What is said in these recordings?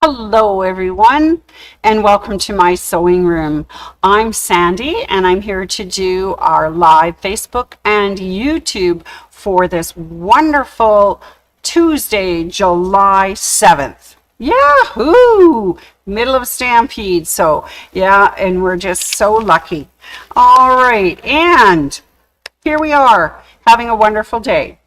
Hello everyone and welcome to my sewing room. I'm Sandy and I'm here to do our live Facebook and YouTube for this wonderful Tuesday, July 7th. Yahoo! Middle of Stampede. So yeah, and we're just so lucky. All right, and here we are having a wonderful day.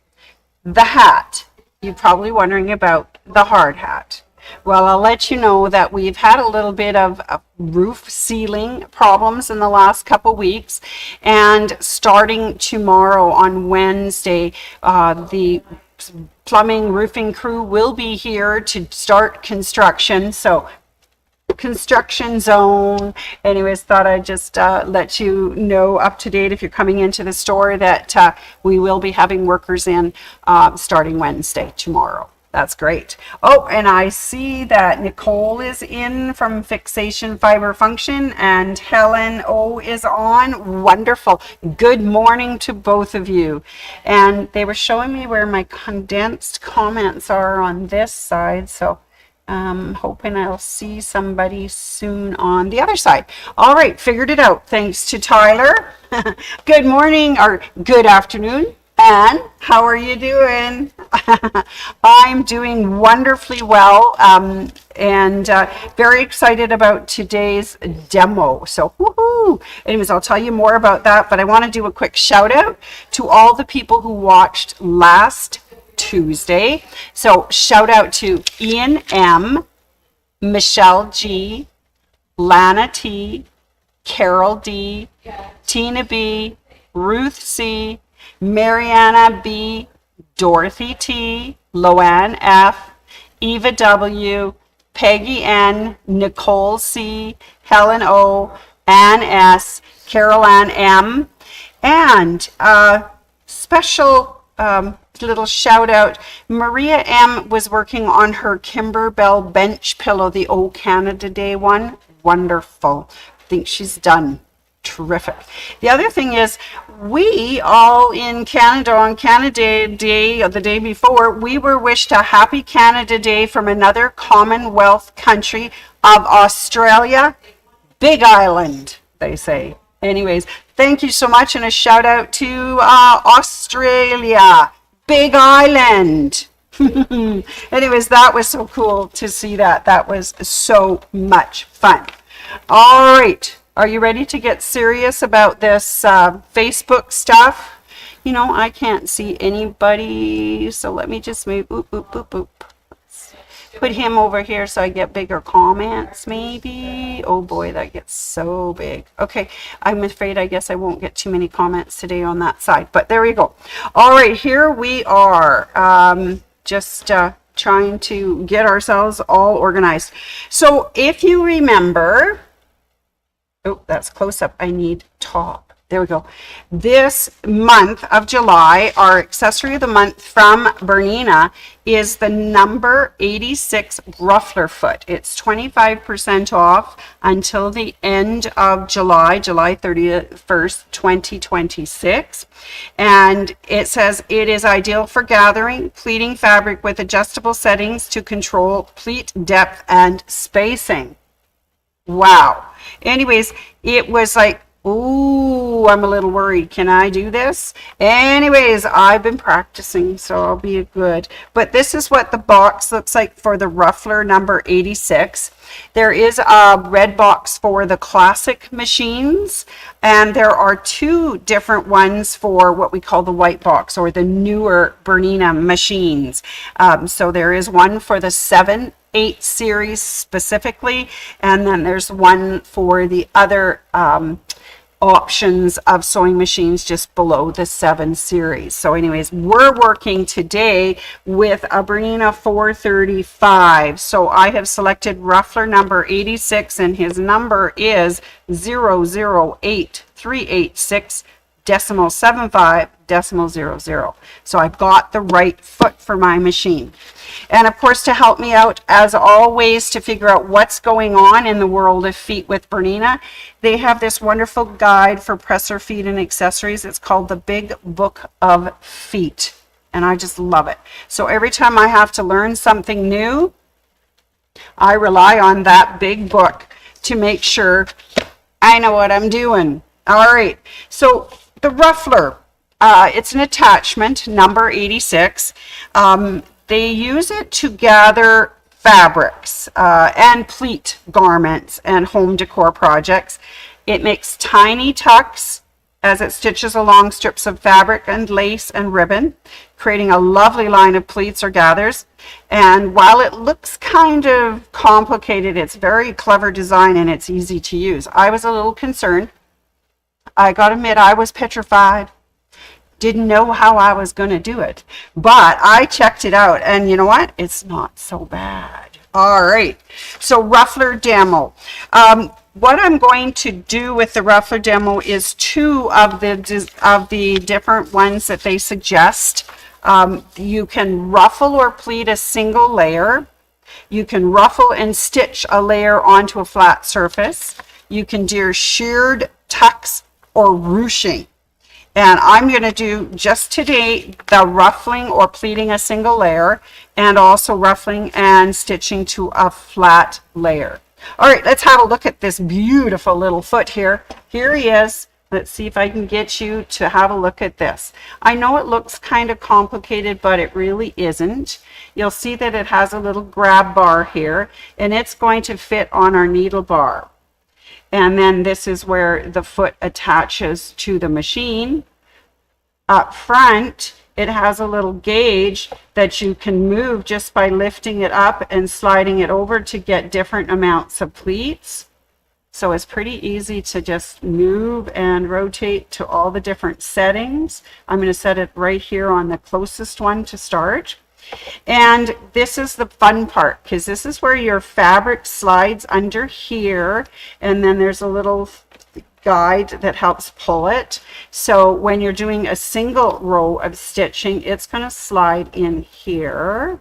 The hat. You're probably wondering about the hard hat. Well, I'll let you know that we've had a little bit of roof sealing problems in the last couple weeks, and starting tomorrow on Wednesday, the plumbing roofing crew will be here to start construction. So construction zone. Anyways, thought I'd just let you know up to date if you're coming into the store that we will be having workers in starting Wednesday, tomorrow. That's great. Oh, and I see that Nicole is in from Fixation Fiber Function and Helen O is on. Wonderful. Good morning to both of you. And they were showing me where my condensed comments are on this side. So I'm hoping I'll see somebody soon on the other side. All right, figured it out. Thanks to Tyler. Good morning or good afternoon. Anne, how are you doing? I'm doing wonderfully well and very excited about today's demo. So, woohoo! Anyways, I'll tell you more about that, but I want to do a quick shout out to all the people who watched last Tuesday. So, shout out to Ian M, Michelle G, Lana T, Carol D, Tina B, Ruth C, Mariana B, Dorothy T, Loanne F, Eva W, Peggy N, Nicole C, Helen O, Ann S, Carol Ann M, and special little shout out, Maria M was working on her Kimberbell bench pillow, the O Canada Day one. Wonderful. I think she's done. Terrific. The other thing is, we all in Canada on Canada Day, or the day before, we were wished a happy Canada Day from another Commonwealth country of Australia, Big Island, they say. Anyways, thank you so much, and a shout out to Australia, Big Island. Anyways, that was so cool to see that. That was so much fun. All right. Are you ready to get serious about this Facebook stuff? You know, I can't see anybody, so let me just move. Oop, oop, oop, oop. Let's put him over here so I get bigger comments, maybe. Oh boy, that gets so big. Okay, I'm afraid I guess I won't get too many comments today on that side, but there we go. All right, here we are. Just trying to get ourselves all organized. So if you remember, oh, that's close up. I need top. There we go. This month of July, our accessory of the month from Bernina is the number 86 Ruffler foot. It's 25% off until the end of July, July 31st, 2026. And it says it is ideal for gathering, pleating fabric with adjustable settings to control pleat depth and spacing. Wow. Anyways, it was like, ooh, I'm a little worried. Can I do this? Anyways, I've been practicing, so I'll be good. But this is what the box looks like for the Ruffler number 86. There is a red box for the classic machines, and there are two different ones for what we call the white box or the newer Bernina machines. So there is one for the 7/8 series specifically, and then there's one for the other options of sewing machines just below the 7 series. So anyways, we're working today with a Bernina 435. So I have selected Ruffler number 86, and his number is 008386.75.00. So I've got the right foot for my machine. And of course, to help me out, as always, to figure out what's going on in the world of feet with Bernina, they have this wonderful guide for presser feet and accessories. It's called the Big Book of Feet, and I just love it. So every time I have to learn something new, I rely on that big book to make sure I know what I'm doing. All right, so the ruffler, it's an attachment, number 86. They use it to gather fabrics and pleat garments and home decor projects. It makes tiny tucks as it stitches along strips of fabric and lace and ribbon, creating a lovely line of pleats or gathers. And while it looks kind of complicated, it's very clever design and it's easy to use. I was a little concerned. I gotta admit, I was petrified. Didn't know how I was going to do it, but I checked it out, and you know what? It's not so bad. All right, so ruffler demo. What I'm going to do with the ruffler demo is two of the different ones that they suggest. You can ruffle or pleat a single layer. You can ruffle and stitch a layer onto a flat surface. You can do shirred tucks or ruching. And I'm going to do just today the ruffling or pleating a single layer, and also ruffling and stitching to a flat layer. All right, let's have a look at this beautiful little foot here. Here he is. Let's see if I can get you to have a look at this. I know it looks kind of complicated, but it really isn't. You'll see that it has a little grab bar here, and it's going to fit on our needle bar. And then this is where the foot attaches to the machine. Up front, it has a little gauge that you can move just by lifting it up and sliding it over to get different amounts of pleats. So it's pretty easy to just move and rotate to all the different settings. I'm going to set it right here on the closest one to start. And this is the fun part, because this is where your fabric slides under here, and then there's a little guide that helps pull it. So when you're doing a single row of stitching, it's going to slide in here.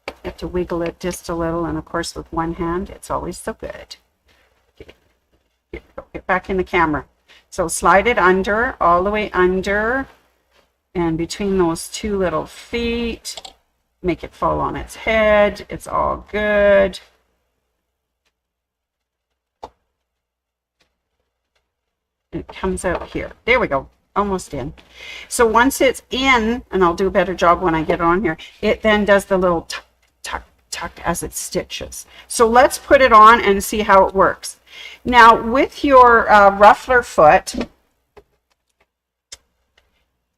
You have to wiggle it just a little, and of course with one hand it's always so good. Get back in the camera. So slide it under, all the way under, and between those two little feet, make it fall on its head. It's all good. It comes out here. There we go. Almost in. So once it's in, and I'll do a better job when I get it on here, it then does the little tuck, tuck, tuck as it stitches. So let's put it on and see how it works. Now with your ruffler foot,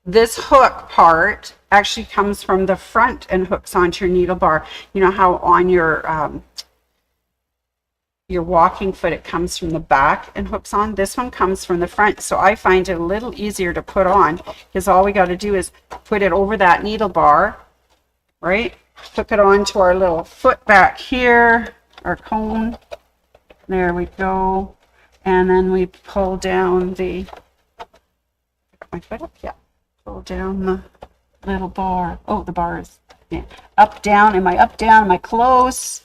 this hook part actually comes from the front and hooks onto your needle bar. You know how on your walking foot it comes from the back and hooks on? This one comes from the front, so I find it a little easier to put on, because all we got to do is put it over that needle bar, right? Hook it onto our little foot back here, our cone. There we go. And then we pull down the, my foot up, yeah. Pull down the little bar. Oh, the bar is, yeah. Up, down. Am I up, down? Am I close?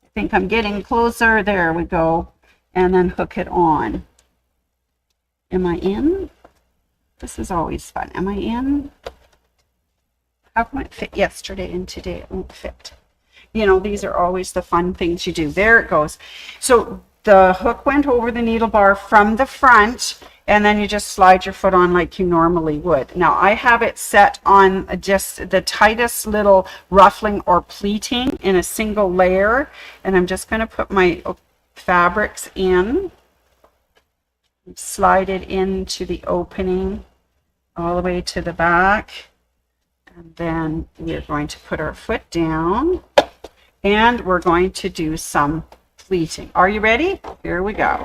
I think I'm getting closer. There we go. And then hook it on. Am I in? This is always fun. Am I in? How come it fit yesterday and today it won't fit? You know, these are always the fun things you do. There it goes. So the hook went over the needle bar from the front, and then you just slide your foot on like you normally would. Now I have it set on just the tightest little ruffling or pleating in a single layer, and I'm just going to put my fabrics in, slide it into the opening all the way to the back, and then we're going to put our foot down, and we're going to do some pleating. Are you ready? Here we go.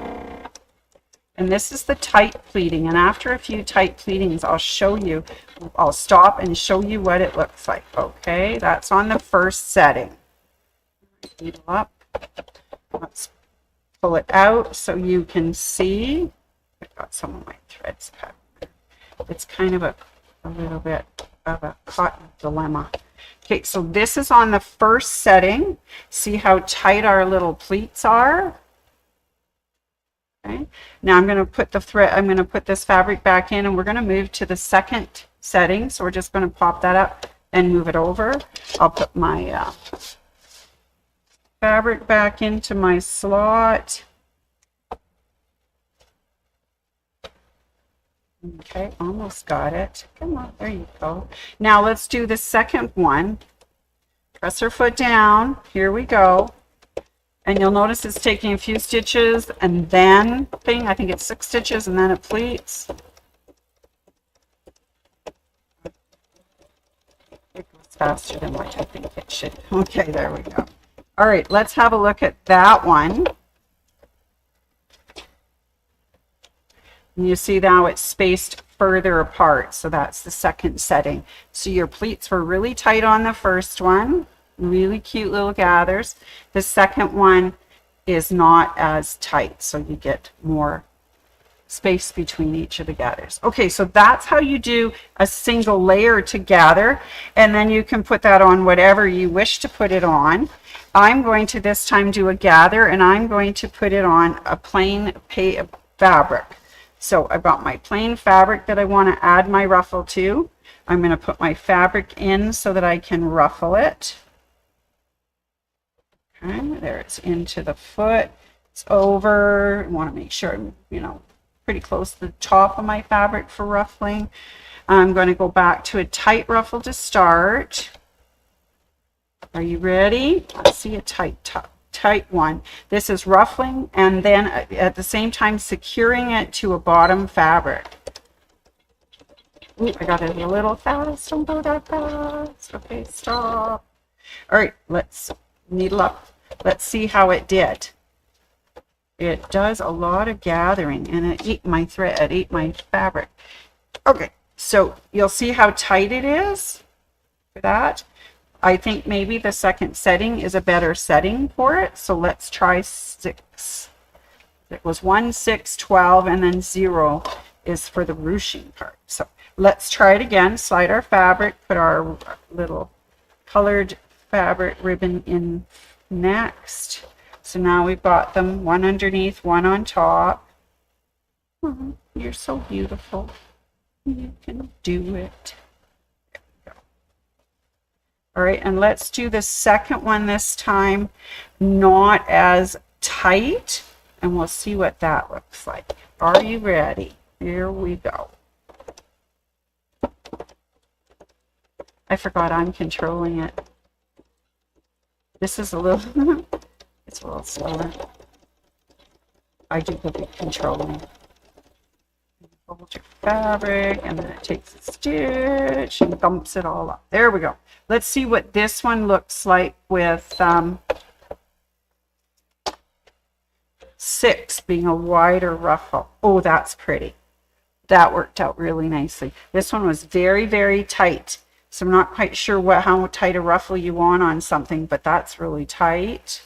And this is the tight pleating, and after a few tight pleatings I'll show you, I'll stop and show you what it looks like. Okay, that's on the first setting. Needle up. Let's pull it out so you can see. I've got some of my threads cut. It's kind of a little bit of a cotton dilemma. Okay, so this is on the first setting. See how tight our little pleats are? Okay. Now I'm going to put the thread, I'm going to put this fabric back in, and we're going to move to the second setting. So we're just going to pop that up and move it over. I'll put my fabric back into my slot. Okay, almost got it. Come on, there you go. Now let's do the second one. Press her foot down. Here we go. And you'll notice it's taking a few stitches and then I think it's 6 stitches and then it pleats. It goes faster than what I think it should. Okay, there we go. All right, let's have a look at that one. And you see now it's spaced further apart, so that's the second setting. So your pleats were really tight on the first one, really cute little gathers. The second one is not as tight, so you get more space between each of the gathers. Okay, so that's how you do a single layer to gather, and then you can put that on whatever you wish to put it on. I'm going to this time do a gather, and I'm going to put it on a plain fabric. So I've got my plain fabric that I want to add my ruffle to. I'm going to put my fabric in so that I can ruffle it. Okay, there it's into the foot. It's over. I want to make sure I'm, pretty close to the top of my fabric for ruffling. I'm going to go back to a tight ruffle to start. Are you ready? Let's see a tight one. This is ruffling and then at the same time securing it to a bottom fabric. Ooh, I got it a little fast. Don't go that fast. Okay, stop. All right, let's needle up. Let's see how it did. It does a lot of gathering and it ate my thread, it ate my fabric. Okay, so you'll see how tight it is for that. I think maybe the second setting is a better setting for it. So let's try 6. It was 1, 6, 12, and then 0 is for the ruching part. So let's try it again. Slide our fabric, put our little colored fabric ribbon in next. So now we've got them, one underneath, one on top. Oh, you're so beautiful. You can do it. All right, and let's do the second one this time, not as tight, and we'll see what that looks like. Are you ready? Here we go. I forgot I'm controlling it. This is a little, it's a little slower. I do the controlling. Hold your fabric, and then it takes a stitch and bumps it all up. There we go. Let's see what this one looks like with 6 being a wider ruffle. Oh, that's pretty. That worked out really nicely. This one was very, very tight. So I'm not quite sure how tight a ruffle you want on something, but that's really tight.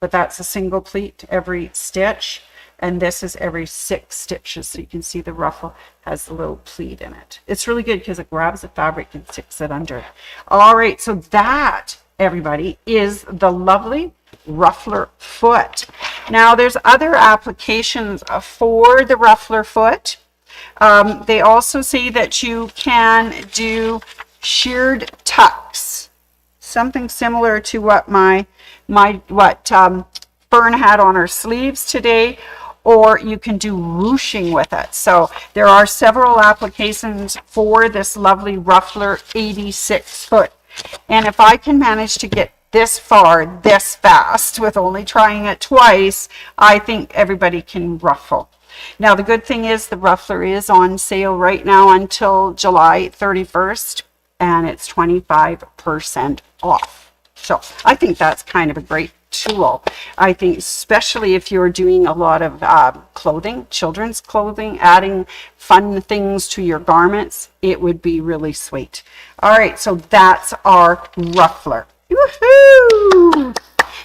But that's a single pleat every stitch. And this is every 6 stitches, so you can see the ruffle has a little pleat in it. It's really good because it grabs the fabric and sticks it under. All right, so that, everybody, is the lovely Ruffler foot. Now, there's other applications for the Ruffler foot. They also say that you can do sheared tucks, something similar to what Fern had on her sleeves today. Or you can do ruching with it. So there are several applications for this lovely Ruffler 86 foot. And if I can manage to get this far, this fast, with only trying it twice, I think everybody can ruffle. Now the good thing is the Ruffler is on sale right now until July 31st, and it's 25% off. So I think that's kind of a great tool. I think especially if you're doing a lot of clothing, children's clothing, adding fun things to your garments, it would be really sweet. All right, so that's our Ruffler. Woohoo!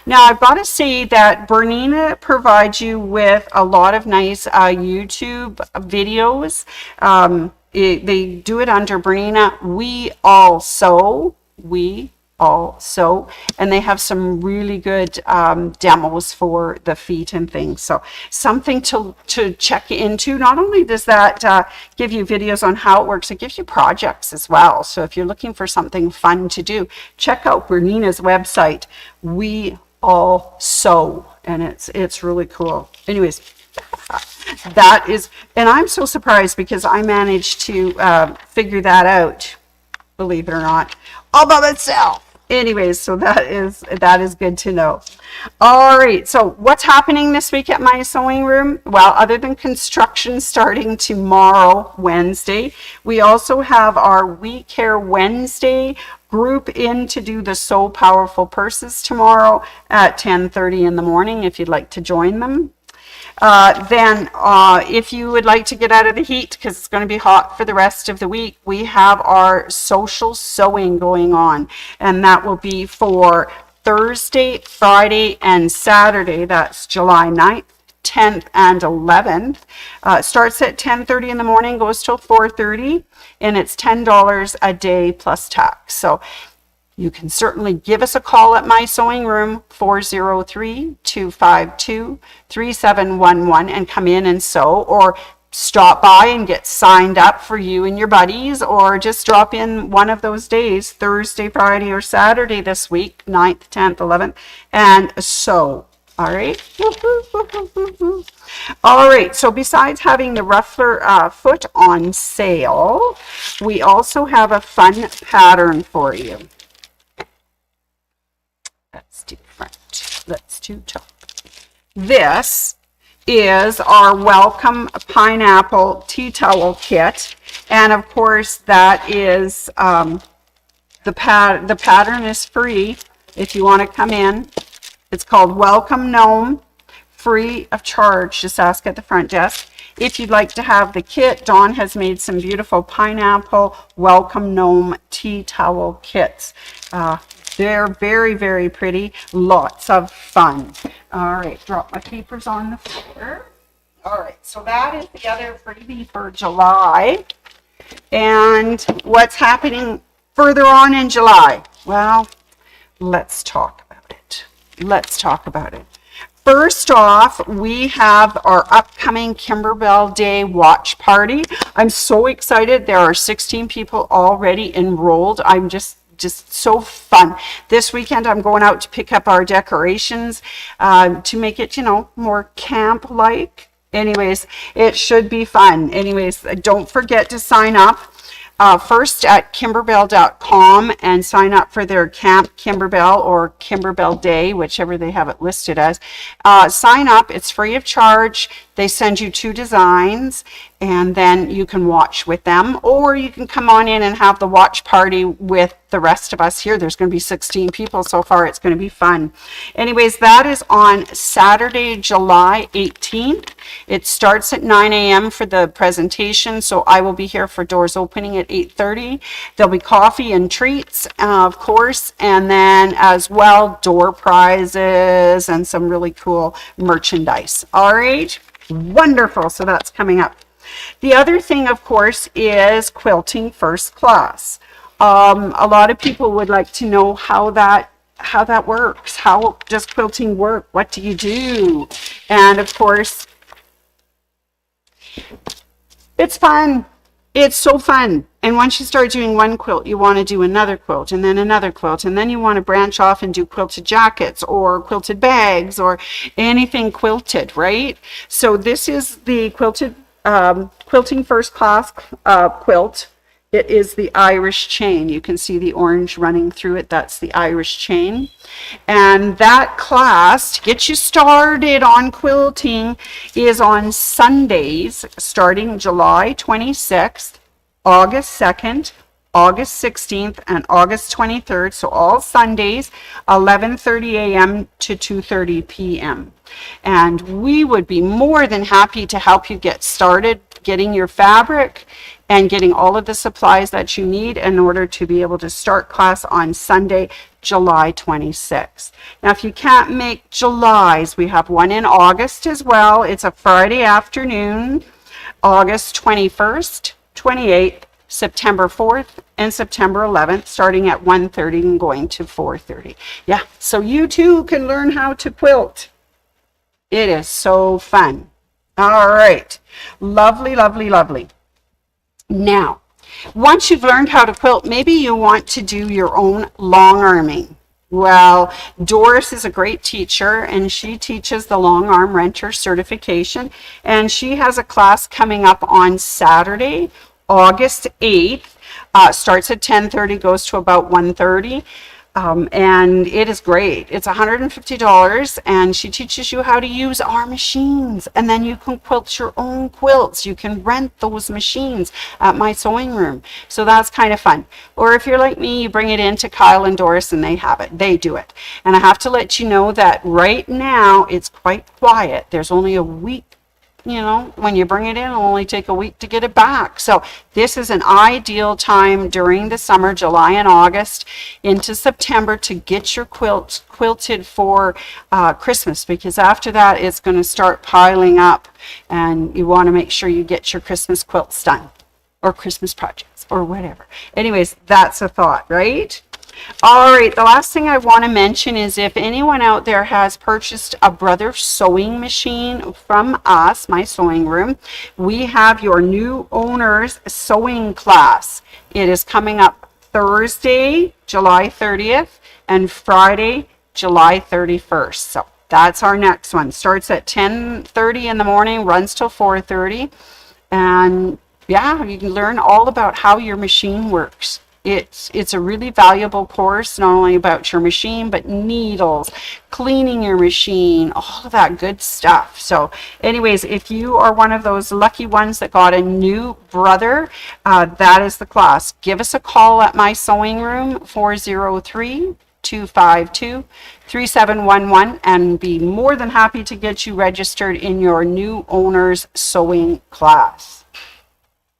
Now I've got to say that Bernina provides you with a lot of nice YouTube videos. They do it under Bernina. We all sew, and they have some really good demos for the feet and things. So something to check into. Not only does that give you videos on how it works, it gives you projects as well. So if you're looking for something fun to do, check out Bernina's website, all sew, and it's really cool. Anyways, that is, and I'm so surprised because I managed to figure that out, believe it or not, all by myself. Anyways, so that is good to know. All right, so what's happening this week at my sewing room? Well, other than construction starting tomorrow, Wednesday, we also have our We Care Wednesday group in to do the So Powerful purses tomorrow at 10:30 in the morning if you'd like to join them. Then if you would like to get out of the heat because it's going to be hot for the rest of the week, we have our social sewing going on, and that will be for Thursday, Friday, and Saturday. That's July 9th, 10th, and 11th. Starts at 10:30 in the morning, goes till 4:30, and it's $10 a day plus tax. So you can certainly give us a call at my sewing room, 403-252-3711, and come in and sew, or stop by and get signed up for you and your buddies, or just drop in one of those days, Thursday, Friday, or Saturday this week, 9th, 10th, 11th, and sew. All right. All right. So besides having the Ruffler foot on sale, we also have a fun pattern for you. Let's do front. Let's do top. This is our Welcome Pineapple Tea Towel Kit. And of course, that is the pattern is free if you want to come in. It's called Welcome Gnome, free of charge. Just ask at the front desk. If you'd like to have the kit, Dawn has made some beautiful pineapple Welcome Gnome tea towel kits. They're very, very pretty. Lots of fun. All right, drop my papers on the floor. All right, so that is the other freebie for July. And what's happening further on in July? Well, let's talk about it. Let's talk about it. First off, we have our upcoming Kimberbell Day watch party. I'm so excited. There are 16 people already enrolled. I'm just so fun. This weekend I'm going out to pick up our decorations to make it, more camp-like. Anyways, it should be fun. Anyways, don't forget to sign up first at kimberbell.com and sign up for their Camp Kimberbell or Kimberbell Day, whichever they have it listed as. Sign up. It's free of charge. They send you 2 designs, and then you can watch with them, or you can come on in and have the watch party with the rest of us here. There's going to be 16 people so far. It's going to be fun. Anyways, that is on Saturday, July 18th. It starts at 9 a.m. for the presentation, so I will be here for doors opening at 8:30. There'll be coffee and treats, of course, and then as well, door prizes and some really cool merchandise. All right. Wonderful. So that's coming up. The other thing, of course, is quilting first class. A lot of people would like to know how that works. How does quilting work? What do you do? And of course, it's fun. It's so fun. And once you start doing one quilt, you want to do another quilt, and then another quilt, and then you want to branch off and do quilted jackets or quilted bags or anything quilted, right? So this is the quilted quilting first class quilt. It is the Irish chain. You can see the orange running through it. That's the Irish chain. And that class, to get you started on quilting, is on Sundays starting July 26th, August 2nd, August 16th, and August 23rd. So all Sundays, 11:30 a.m. to 2:30 p.m. And we would be more than happy to help you get started getting your fabric and getting all of the supplies that you need in order to be able to start class on Sunday, July 26th. Now, if you can't make July's, we have one in August as well. It's a Friday afternoon, August 21st, 28th, September 4th, and September 11th, starting at 1:30 and going to 4:30. Yeah, so you too can learn how to quilt. It is so fun. All right. Lovely, lovely, lovely. Now, once you've learned how to quilt, maybe you want to do your own long arming. Well, Doris is a great teacher and she teaches the long arm renter certification. And she has a class coming up on Saturday, August 8th. Starts at 10:30, goes to about 1:30. And it is great. It's $150 and she teaches you how to use our machines, and then you can quilt your own quilts. You can rent those machines at my sewing room. So that's kind of fun. Or if you're like me, you bring it in to Kyle and Doris and they have it. They do it. And I have to let you know that right now it's quite quiet. There's only a week. You know, when you bring it in, it'll only take a week to get it back. So this is an ideal time during the summer, July and August into September, to get your quilts quilted for Christmas, because after that it's going to start piling up and you want to make sure you get your Christmas quilts done, or Christmas projects or whatever. Anyways, that's a thought, right? All right, the last thing I want to mention is if anyone out there has purchased a Brother sewing machine from us, my sewing room, we have your new owner's sewing class. It is coming up Thursday, July 30th and Friday, July 31st. So that's our next one. Starts at 10:30 in the morning, runs till 4:30. And yeah, you can learn all about how your machine works. It's a really valuable course, not only about your machine, but needles, cleaning your machine, all of that good stuff. So anyways, if you are one of those lucky ones that got a new Brother, that is the class. Give us a call at my sewing room, 403-252-3711, and be more than happy to get you registered in your new owner's sewing class.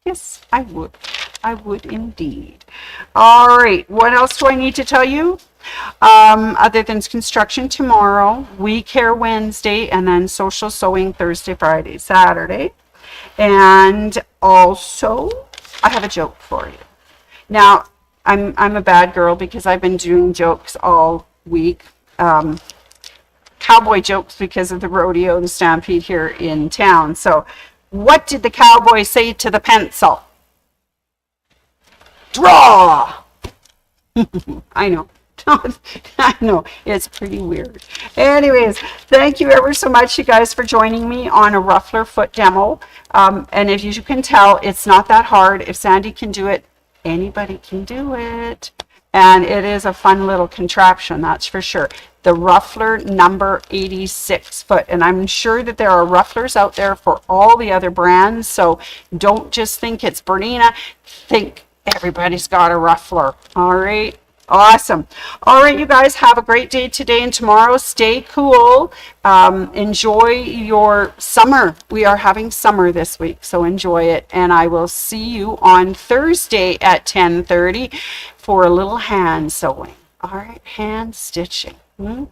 Yes, I would. I would indeed. All right, what else do I need to tell you? Other than construction tomorrow, We Care Wednesday, and then social sewing Thursday, Friday, Saturday. And also, I have a joke for you. Now, I'm a bad girl because I've been doing jokes all week. Cowboy jokes because of the rodeo, the stampede here in town. So, what did the cowboy say to the pencil? Draw! I know. I know. It's pretty weird. Anyways, thank you ever so much, you guys, for joining me on a Ruffler foot demo. And if you can tell, it's not that hard. If Sandy can do it, anybody can do it. And it is a fun little contraption, that's for sure. The Ruffler number 86 foot. And I'm sure that there are Rufflers out there for all the other brands. So don't just think it's Bernina. Think everybody's got a Ruffler. All right. Awesome. All right, you guys, have a great day today and tomorrow. Stay cool. Enjoy your summer. We are having summer this week, so enjoy it. And I will see you on Thursday at 10:30 for a little hand sewing. All right, hand stitching.